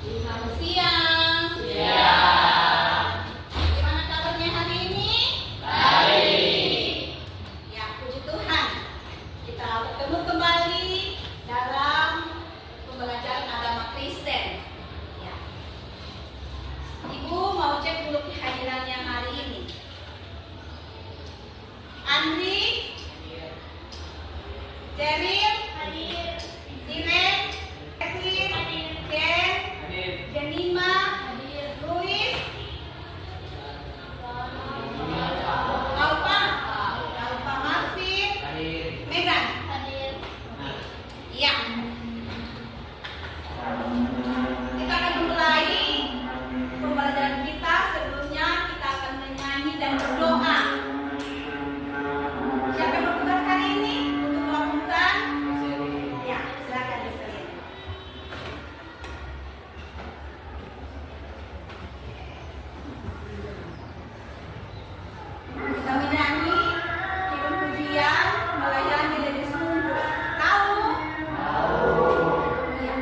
Selamat siang. Gimana kabarnya hari ini? Ya, puji Tuhan. Kita bertemu kembali dalam pembelajaran agama Kristen. Ya. Ibu mau cek dulu kehadirannya hari ini. Andri, Jeril, Siren, Eklin, Ken, Jenima, Luis, Alpa, Marvin, Megan. Iya. Kita akan mulai pembelajaran kita. Sebelumnya kita akan menyanyi dan berdoa. Siapa yang bertugas hari ini untuk melakukan? Ya, silakan Iselin. Kita menyanyi himne pujian melayani dari sungguh. Tahu? Iya.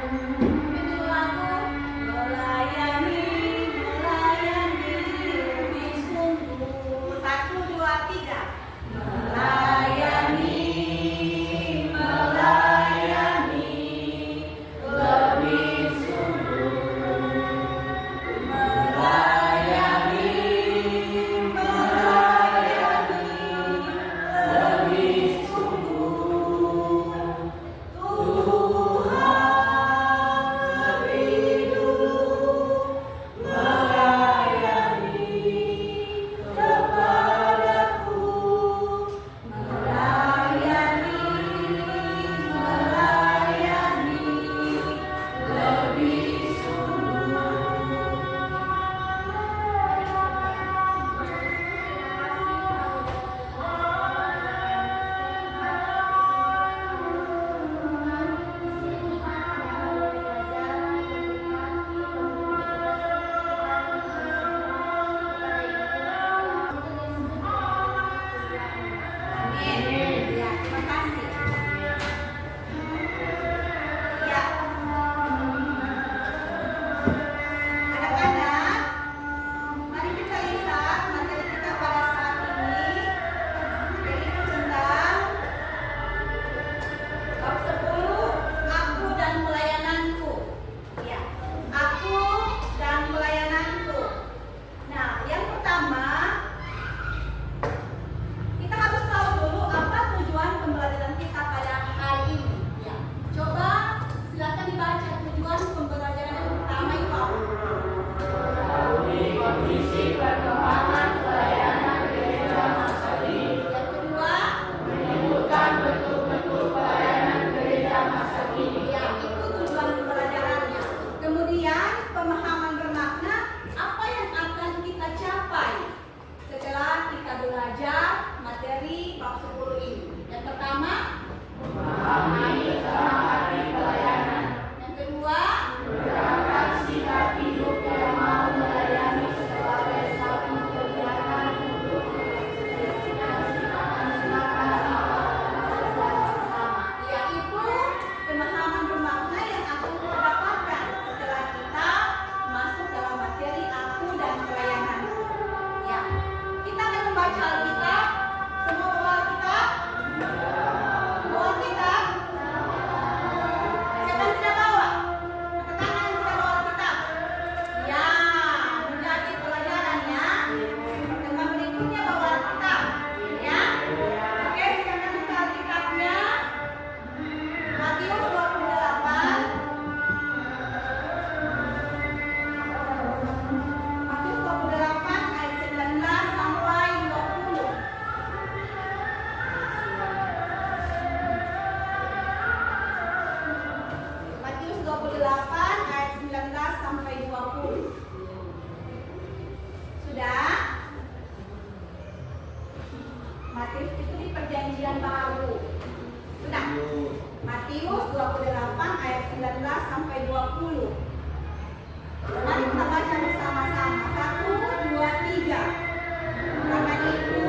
Itu lagu melayani lebih sungguh. 1, 2, 3. Melayani lebih sungguh. Melayani lebih sungguh. Tuhan lebih dulu melayani kepadaku. Melayani lebih Amin. Ya, terima kasih. Ya. Anak-anak, mari kita lihat materi kita pada saat ini, yaitu tentang bab 10, aku dan pelayananku. Ya, aku dan pelayananku. Nah, yang pertama, kita harus tahu dulu apa tujuan pembelajaran kita pada hari ini. Ya, coba silakan dibaca tujuan pembelajaran yang pertama itu apa? Kondisi perkembangan pelayanan gereja Masehi. Yang kedua, menemukan bentuk-bentuk pelayanan gereja Masehi. Ya, itu tujuan pembelajarannya. Kemudian pemahaman bermakna apa yang akan kita capai setelah kita belajar materi bab 10 ini. Yang pertama, memahami tentang arti pelayanan. Yang kedua, berangkat sikap hidup yang mau melayani sebagai satu kegiatan untuk mengekspresikan bersama. Yaitu pemahaman bermakna yang akan kita dapatkan setelah kita masuk dalam materi aku dan pelayanan. Ya, kita akan membaca Alkitab. Semua bawa Alkitab? Bawa Alkitab? Siapa yang tidak bawa? Angkat tangan yang tidak bawa Alkitab. Ya, menjadi pelajaran ya. Pertemuan berikutnya bawa Alkitab. Ya. Oke, silakan buka Alkitabnya. Matius 28. Matius 28 ayat 19 sampai 20. Matius 28 ayat 19 sampai 20. Sudah? Matius itu di perjanjian baru. Sudah? Matius 28 ayat 19 sampai 20. Mari kita baca bersama-sama. 1, 2, 3. Karena itu,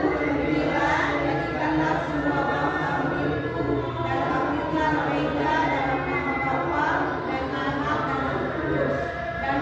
bila jadikanlah semua bangsa milikku dan baptislah mereka dalam nama Bapa dan Anak dan Roh Kudus, dan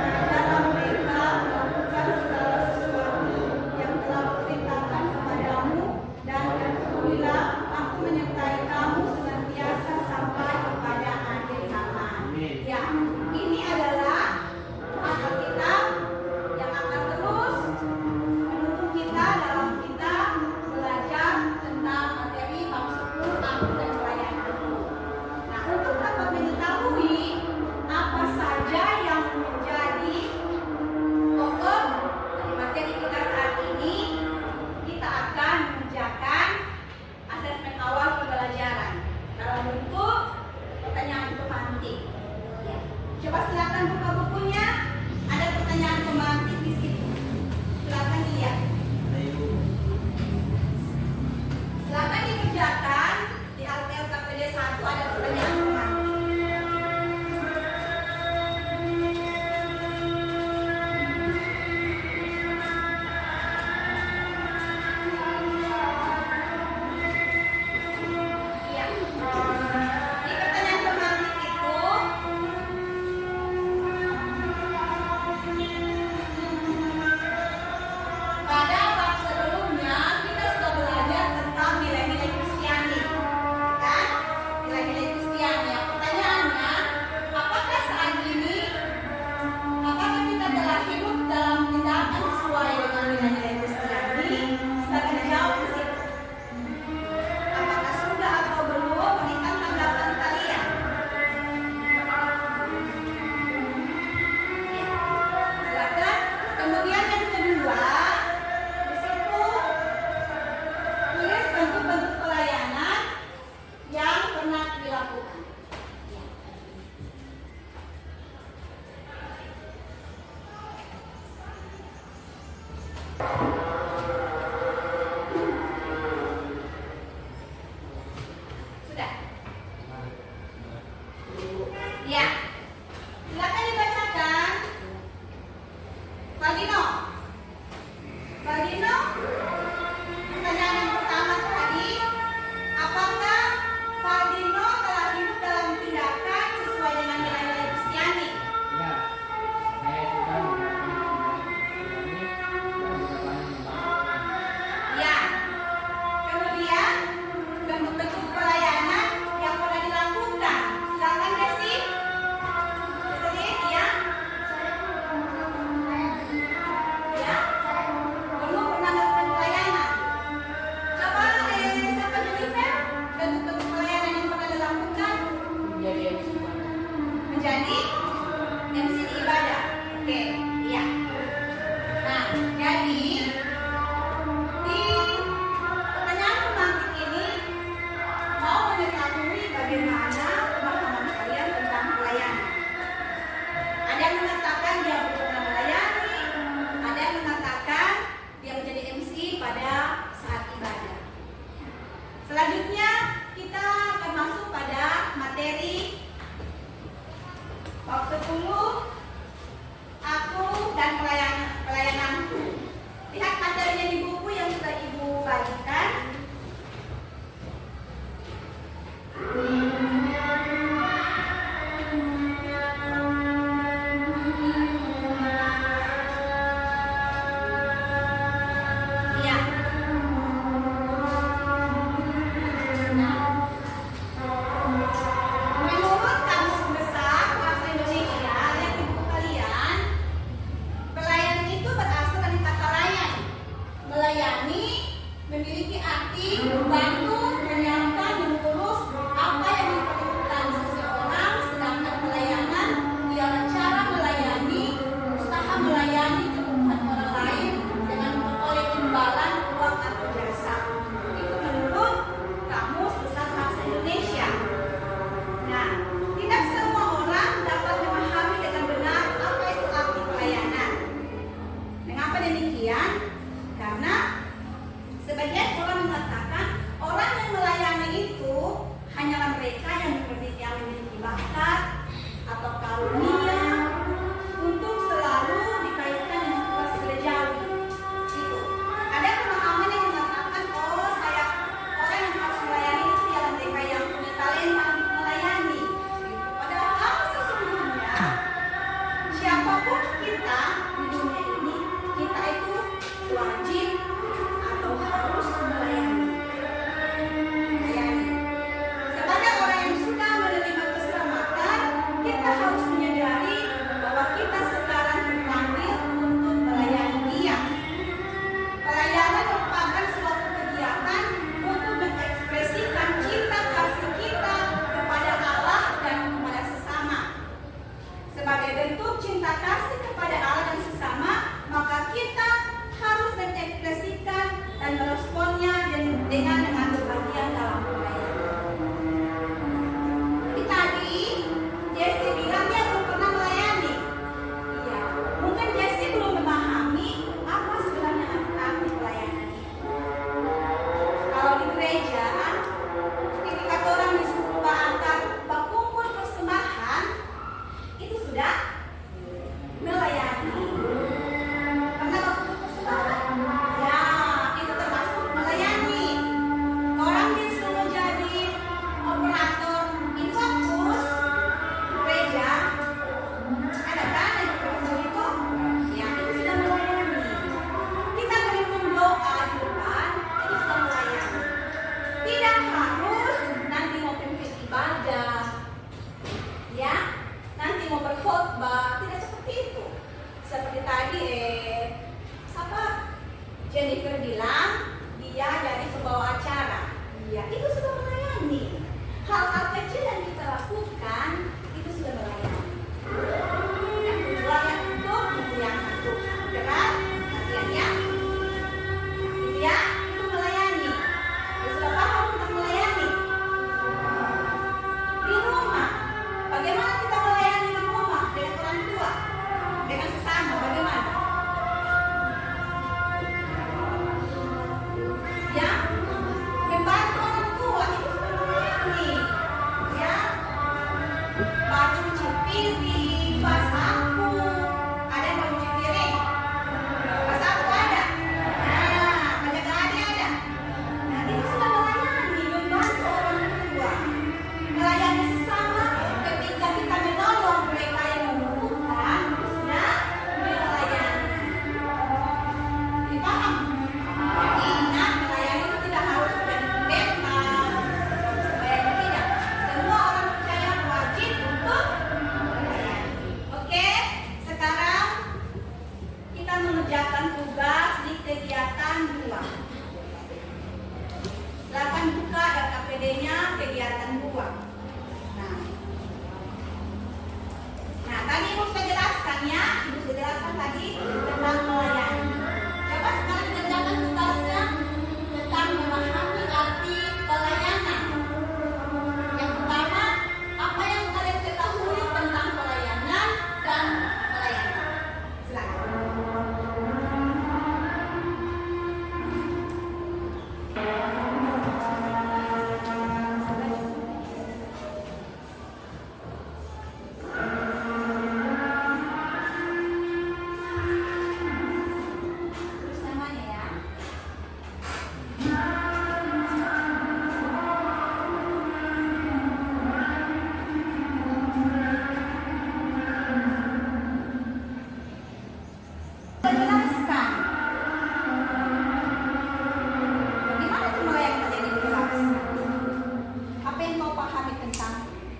pernah dilakukan. Sudah? Ya. Silakan dibacakan. Faldino. Faldino, pertanyaan yang pertama tadi, apakah Faldino telah hidup dalam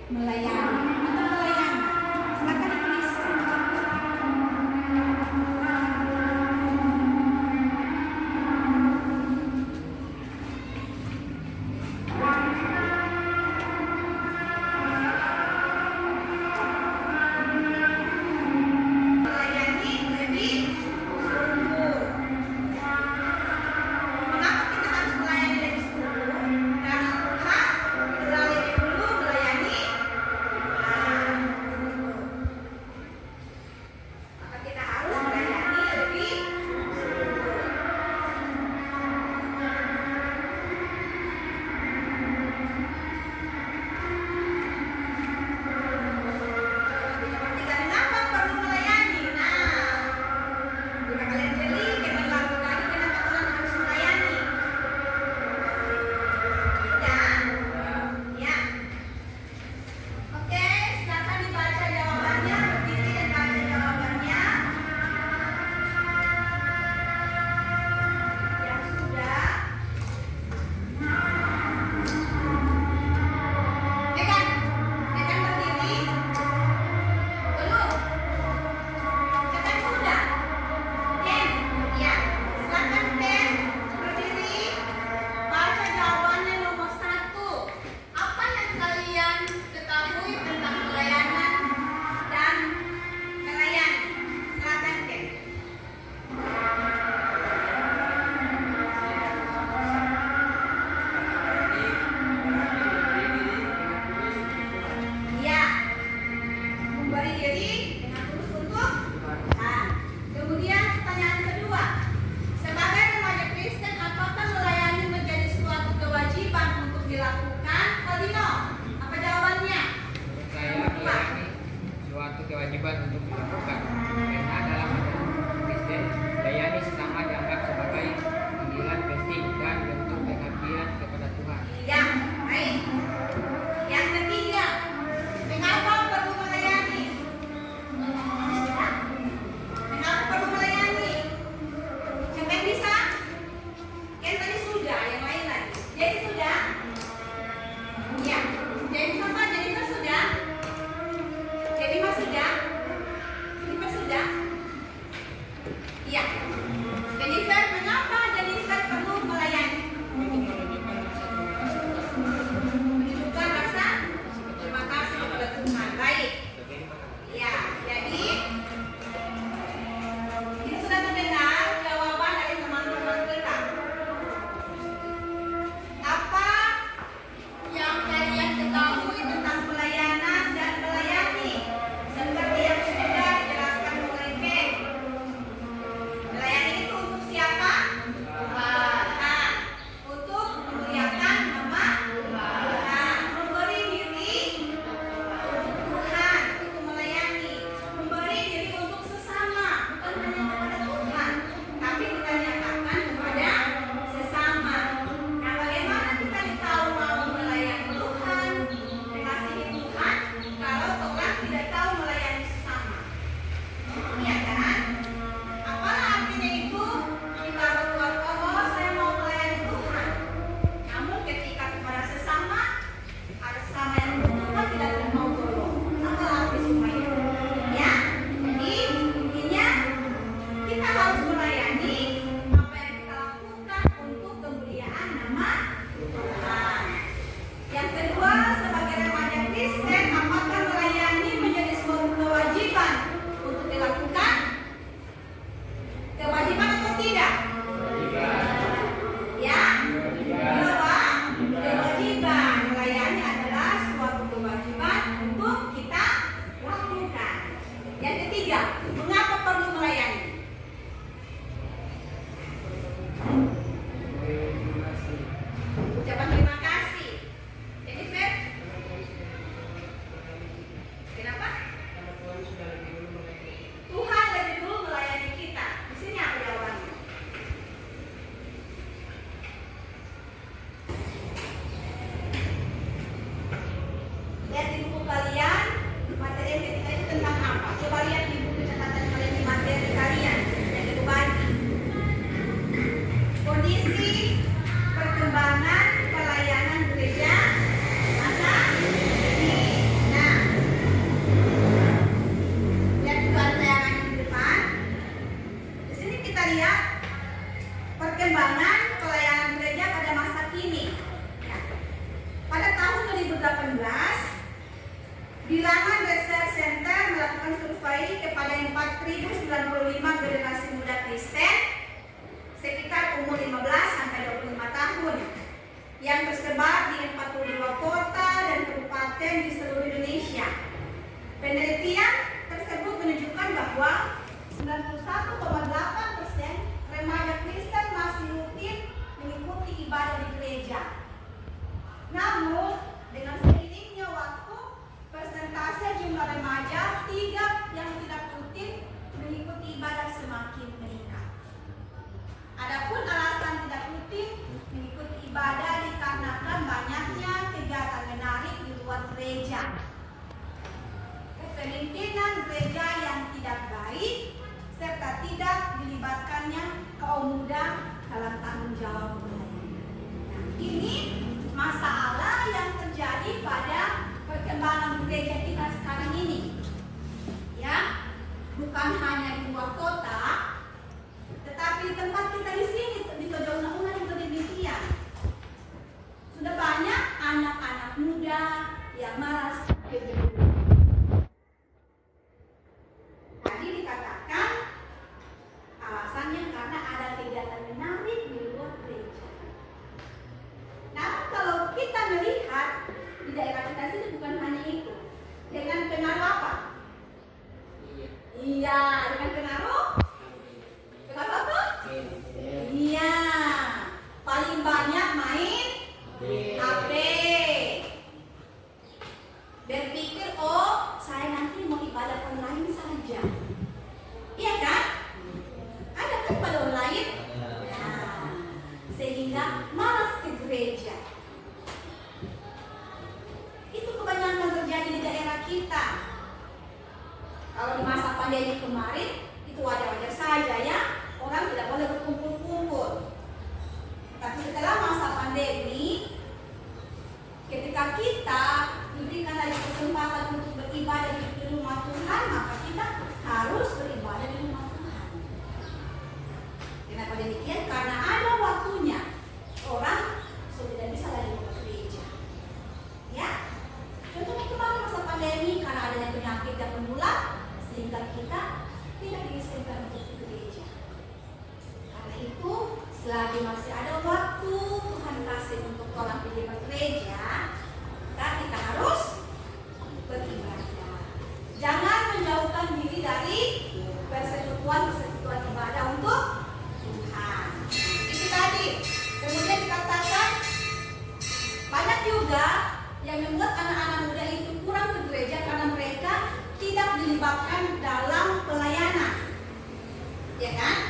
Melayani atau melayani. Silakan ditulis. Melayani lebih sungguh. Mengapa kita harus melayani lebih sungguh? Karena Tuhan telah lebih dulu melayani Bilangan Research Center melakukan survei kepada 4.095 generasi muda Kristen sekitar umur 15 sampai 25 tahun yang tersebar di 42 kota dan kabupaten di seluruh Indonesia. Penelitian tersebut menunjukkan bahwa 91,8% remaja Kristen masih rutin mengikuti ibadah di gereja. Namun, dengan seiringnya waktu, persentase jumlah remaja yang tidak rutin mengikuti ibadah semakin meningkat. Adapun alasan tidak rutin mengikuti ibadah dikarenakan banyaknya kegiatan menarik di luar gereja, kepemimpinan gereja yang tidak baik, serta tidak dilibatkannya kaum muda dalam tanggung jawab melayani. Nah, ini masalah yang terjadi pada perkembangan gereja kita sekarang ini. Ya, bukan hanya di luar kota, tetapi di tempat kita di sini di Tojo Una-Una juga demikian. Sudah banyak anak-anak muda yang malas ke gereja. Tadi dikatakan alasannya karena ada kegiatan menarik di luar gereja. Namun kalau kita melihat di daerah kita sini bukan hanya itu, dengan pengaruh apa? Iya, dengan pengaruh apa? Iya, paling banyak main HP. Berpikir, oh saya nanti mau ibadah online saja. Iya kan? Ada kan pada online? Nah, sehingga malas ke gereja. Itu kebanyakan terjadi di daerah kita. Kalau di masa pandemi kemarin, itu wajar-wajar saja ya, orang tidak boleh berkumpul-kumpul. Tapi setelah masa pandemi, ketika kita diberikan lagi kesempatan untuk beribadah di rumah Tuhan, maka kita harus beribadah di rumah Tuhan. Kenapa demikian? Karena ada waktunya orang sudah tidak bisa lagi ke gereja. Ya, contohnya kemarin masa pandemi karena adanya penyakit yang menular, sehingga kita tidak diizinkan untuk ke gereja. Karena itu, selagi masih ada waktu Tuhan kasih untuk orang pergi ke gereja, kita harus beribadah. Jangan menjauhkan diri dari persekutuan ibadah untuk Tuhan. Itu tadi. Kemudian dikatakan banyak juga yang membuat anak-anak muda itu kurang ke gereja karena mereka tidak dilibatkan dalam pelayanan, ya kan?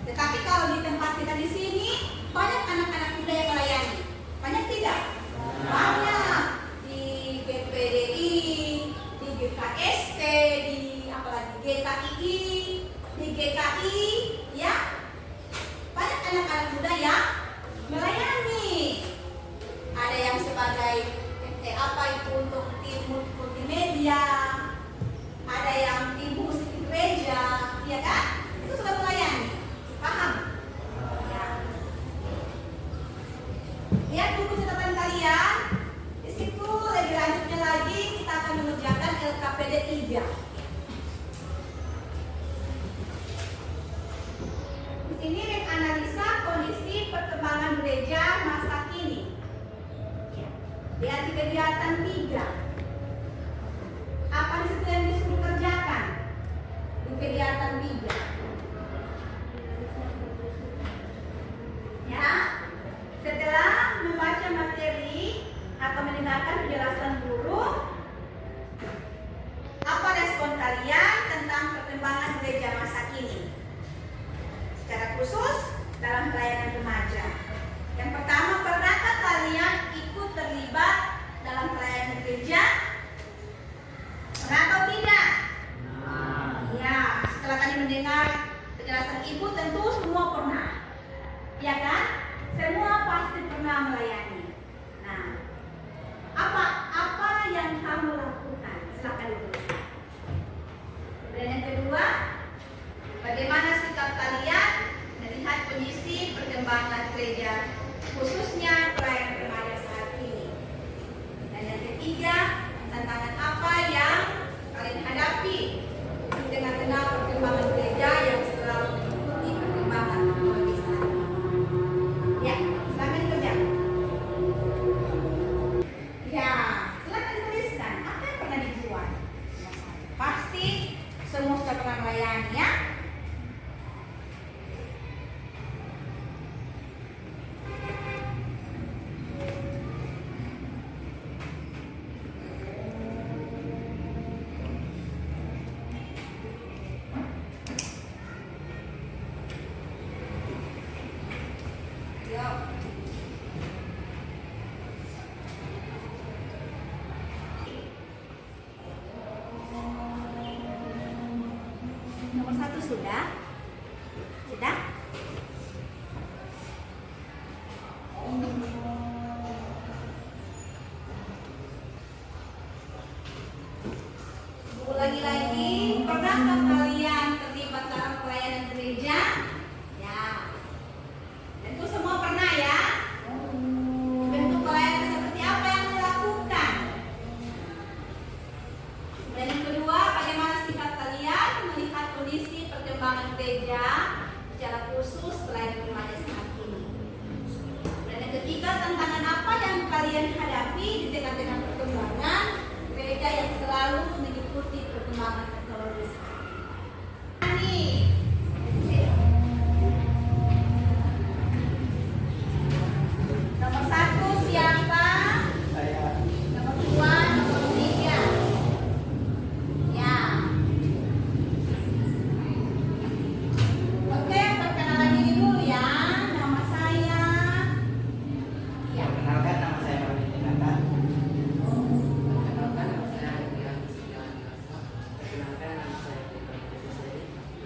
Tetapi kalau di tempat kita di sini banyak anak-anak muda yang melayani, banyak tidak? Banyak di BPDI, di GKST, di apalagi GKI, di GKI, ya banyak anak-anak muda yang melayani. Ada yang sebagai apa itu untuk tim multimedia, ada yang tim musik di gereja, ya kan? Itu sudah melayani, paham? Ya. Lihat buku catatan kalian. Di situ lebih lanjutnya lagi kita akan mengerjakan LKPD 3. Di sini menganalisa kondisi perkembangan gereja masa kini. Lihat di kegiatan 3. Apa di situ yang disuruh kerjakan? Di kegiatan 3. Ya, setelah membaca materi atau mendengarkan penjelasan guru, apa respon kalian tentang perkembangan gereja masa kini? Secara khusus dalam pelayanan remaja. Yang pertama, pernahkah kalian ikut terlibat dalam pelayanan gereja? Pernah atau tidak? Ya, setelah tadi mendengar penjelasan ibu, tentu semua pernah. Ya kan? Semua pasti pernah melayani. Nah, apa perkembangan gereja yang selalu mengikuti perkembangan teknologi saat ini. Ya, silakan kerja. Ya, silakan tuliskan apa yang pernah dibuat. Pasti semua sudah pernah melayani ya. Nomor 1 sudah? Sudah? Ulangi lagi, pernahkah kalian terlibat dalam pelayanan gereja? Ya, tentu semua pernah ya. Bentuk pelayanan seperti apa yang dilakukan? Dan yang kedua, bagaimana sikap kalian melihat kondisi perkembangan gereja secara khusus pelayanan remaja saat ini? Dan yang ketiga, tantangan apa yang kalian hadapi di tengah-tengah perkembangan gereja yang selalu mengikuti perkembangan teknologi saat ini? Nomor 1 siapa? Saya. Nomor 2, nomor 3. Ya. Oke, perkenalan diri dulu ya. Nama saya. Ya. Perkenalkan, nama saya Martin Dinata. Perkenalkan, nama saya Rian Sigawan Gasa. Perkenalkan, nama saya Firman Kusari.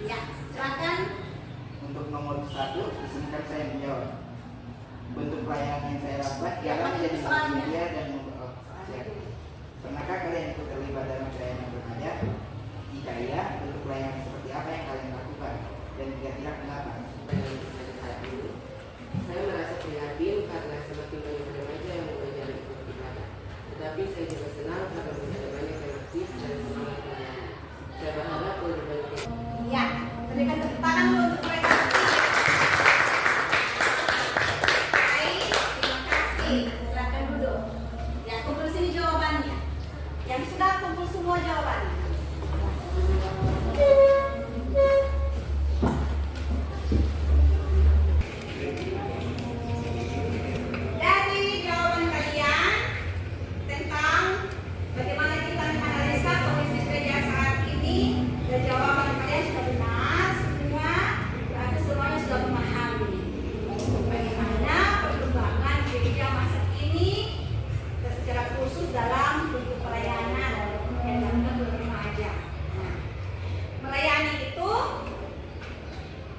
Ya, silakan. Untuk nomor 1, disinikan saya menjawab. Bentuk pelayanan yang saya lakukan Ya, ialah pakai menjadi soalnya. media dan pernahkah kalian ikut terlibat dalam pelayanan remaja? Jika iya, bentuk pelayanan seperti apa yang kalian lakukan? Dan jika tidak, kenapa? Pada saat ini, saya merasa prihatin karena semakin banyak remaja yang mulai dari ikut ibadah. Tetapi saya juga senang karena masih banyak yang aktif dan semangat melayani. Saya berharap lebih banyak Ya, berikan tepuk tangan dulu untuk mereka. Baik, terima kasih. Silakan duduk. Ya, kumpul sini jawabannya. Yang sudah kumpul semua jawabannya. Dari jawaban kalian tentang bagaimana kita menganalisa kondisi gereja saat ini, dan jawaban kalian sudah benar semua, berarti semuanya sudah memahami bagaimana perkembangan gereja masa ini dan secara khusus dalam bentuk pelayanan yang dilakukan oleh remaja. Nah, melayani itu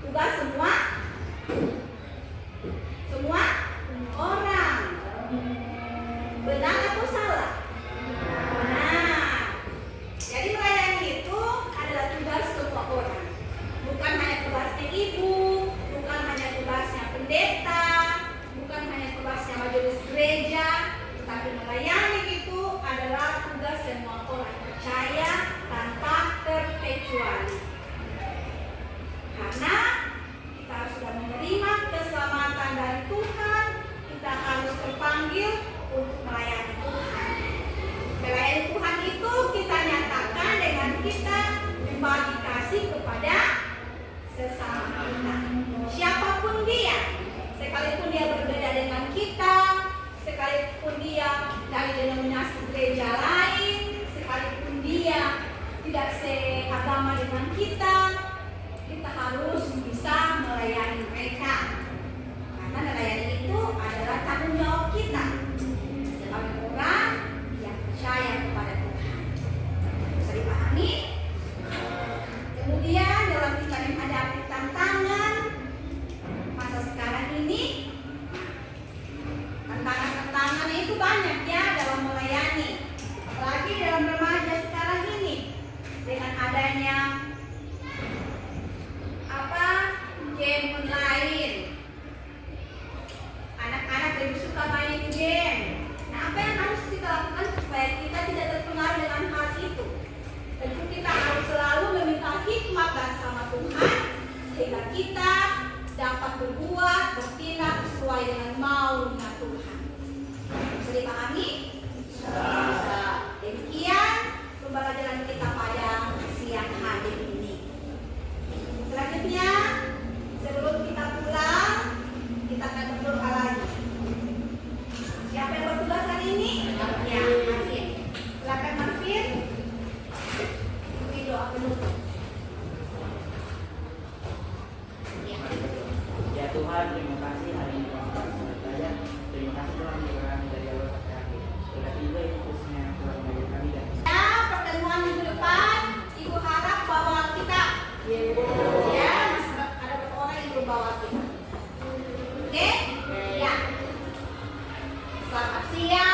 tugas semua orang. Benar atau salah? Benar. Jadi melayani itu adalah tugas semua orang. Bukan hanya tugasnya ibu, bukan hanya tugasnya pendeta, bukan hanya tugasnya majelis gereja, tetapi melayani itu adalah tugas semua orang percaya tanpa terkecuali. Karena kita sudah menerima keselamatan dari Tuhan, kita harus terpanggil untuk melayani Tuhan. Melayani Tuhan itu kita nyatakan dengan kita membagi kasih kepada sesama kita. Siapapun dia, sekalipun dia berbeda dengan kita, sekalipun dia dari denominasi gereja lain, sekalipun dia tidak seagama dengan kita harus bisa melayani mereka. Karena melayani itu adalah tanggung jawab kita sebagai orang yang percaya kepada Tuhan. Bisa dipahami? Kemudian dalam kita menghadapi tantangan masa sekarang ini, tantangan itu banyak ya dalam melayani. Apalagi dalam remaja sekarang ini, dengan adanya game online Selamat siang.